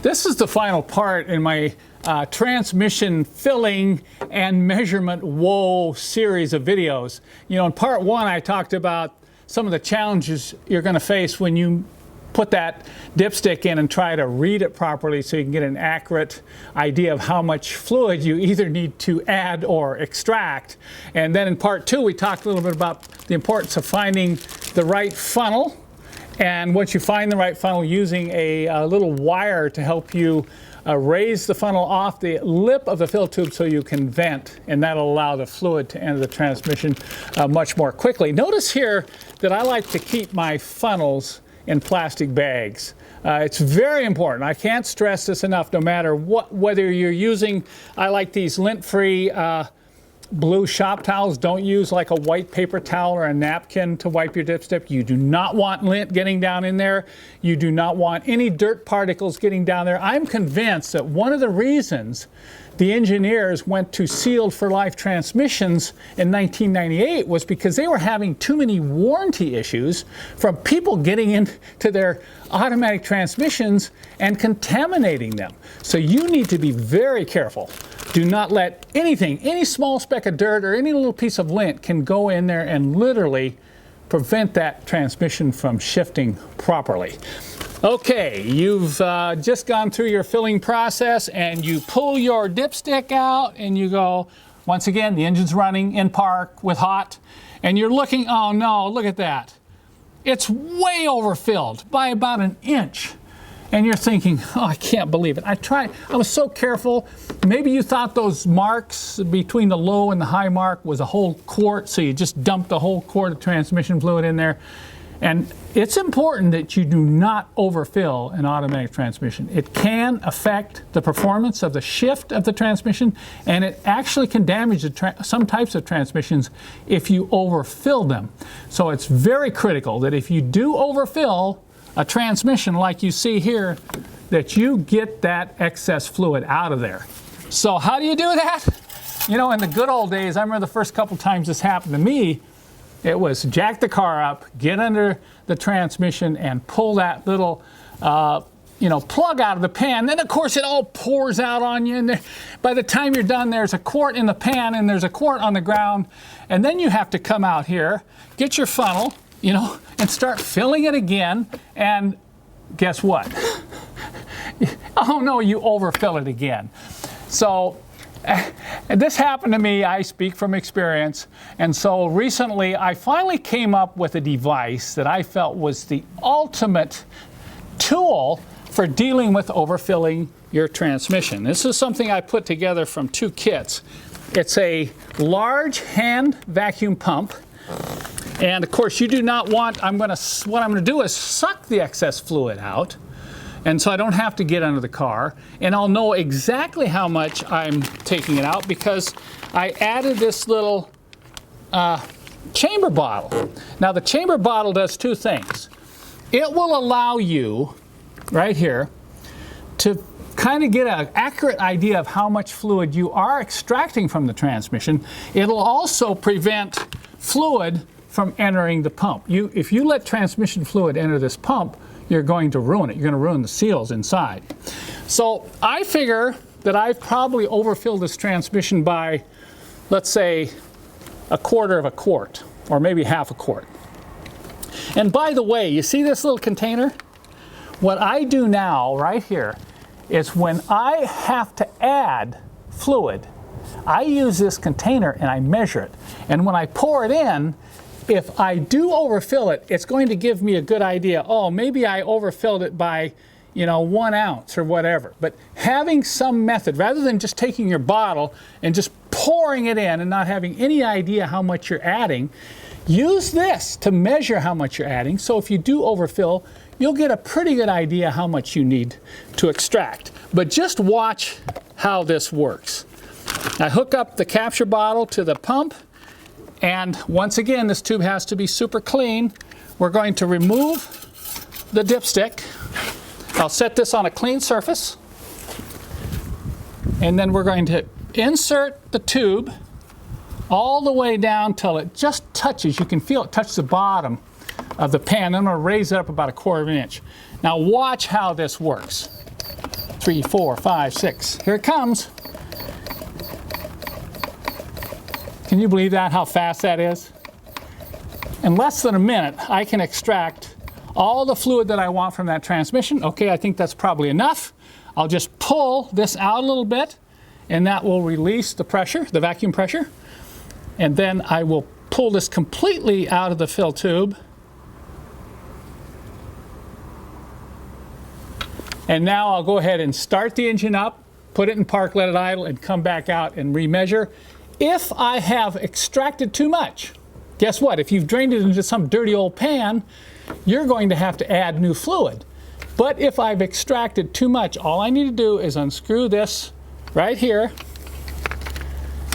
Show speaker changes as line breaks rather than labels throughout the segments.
This is the final part in my transmission filling and measurement woe series of videos. You know, in part one, I talked about some of the challenges you're going to face when you put that dipstick in and try to read it properly so you can get an accurate idea of how much fluid you either need to add or extract. And then in part two, we talked a little bit about the importance of finding the right funnel. And once you find the right funnel, using a little wire to help you raise the funnel off the lip of the fill tube so you can vent, and that'll allow the fluid to enter the transmission much more quickly. Notice here that I like to keep my funnels in plastic bags. It's very important. I can't stress this enough, no matter whether you're using, I like these lint-free blue shop towels. Don't use like a white paper towel or a napkin to wipe your dipstick. You do not want lint getting down in there. You do not want any dirt particles getting down there. I'm convinced that one of the reasons the engineers went to sealed for life transmissions in 1998 was because they were having too many warranty issues from people getting into their automatic transmissions and contaminating them. So you need to be very careful. Do not let anything, any small speck of dirt or any little piece of lint can go in there and literally prevent that transmission from shifting properly. Okay, you've just gone through your filling process and you pull your dipstick out and you go, once again, the engine's running in park with hot, and you're looking, oh no, look at that. It's way overfilled by about an inch. And you're thinking, oh, I can't believe it. I was so careful. Maybe you thought those marks between the low and the high mark was a whole quart, so you just dumped the whole quart of transmission fluid in there. And it's important that you do not overfill an automatic transmission. It can affect the performance of the shift of the transmission, and it actually can damage some types of transmissions if you overfill them. So it's very critical that if you do overfill a transmission like you see here, that you get that excess fluid out of there. So how do you do that? You know, in the good old days, I remember the first couple times this happened to me, it was jack the car up, get under the transmission, and pull that little plug out of the pan. Then, of course, it all pours out on you. And by the time you're done, there's a quart in the pan and there's a quart on the ground. And then you have to come out here, get your funnel, and start filling it again. And guess what? Oh, no, you overfill it again. So this happened to me. I speak from experience. And so recently, I finally came up with a device that I felt was the ultimate tool for dealing with overfilling your transmission. This is something I put together from two kits. It's a large hand vacuum pump. And of course, you do not want, what I'm going to do is suck the excess fluid out. And so I don't have to get under the car. And I'll know exactly how much I'm taking it out because I added this little chamber bottle. Now the chamber bottle does two things. It will allow you, right here, to kind of get an accurate idea of how much fluid you are extracting from the transmission. It'll also prevent fluid from entering the pump. If you let transmission fluid enter this pump, you're going to ruin it. You're going to ruin the seals inside. So I figure that I've probably overfilled this transmission by, let's say, a quarter of a quart, or maybe half a quart. And by the way, you see this little container? What I do now, right here, is when I have to add fluid, I use this container and I measure it. And when I pour it in, if I do overfill it, it's going to give me a good idea. Oh, maybe I overfilled it by, 1 ounce or whatever. But having some method, rather than just taking your bottle and just pouring it in and not having any idea how much you're adding, use this to measure how much you're adding. So if you do overfill, you'll get a pretty good idea how much you need to extract. But just watch how this works. I hook up the capture bottle to the pump. And once again, this tube has to be super clean. We're going to remove the dipstick. I'll set this on a clean surface. And then we're going to insert the tube all the way down till it just touches. You can feel it touch the bottom of the pan. I'm going to raise it up about a quarter of an inch. Now watch how this works. It's 3, 4, 5, 6. Here it comes. Can you believe that, how fast that is? In less than a minute, I can extract all the fluid that I want from that transmission. Okay, I think that's probably enough. I'll just pull this out a little bit, and that will release the pressure, the vacuum pressure. And then I will pull this completely out of the fill tube. And now I'll go ahead and start the engine up, put it in park, let it idle, and come back out and remeasure. If I have extracted too much, guess what? If you've drained it into some dirty old pan, you're going to have to add new fluid. But if I've extracted too much, all I need to do is unscrew this right here,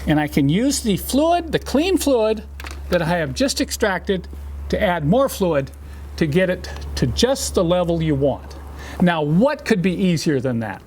and I can use the fluid, the clean fluid that I have just extracted, to add more fluid to get it to just the level you want. Now, what could be easier than that?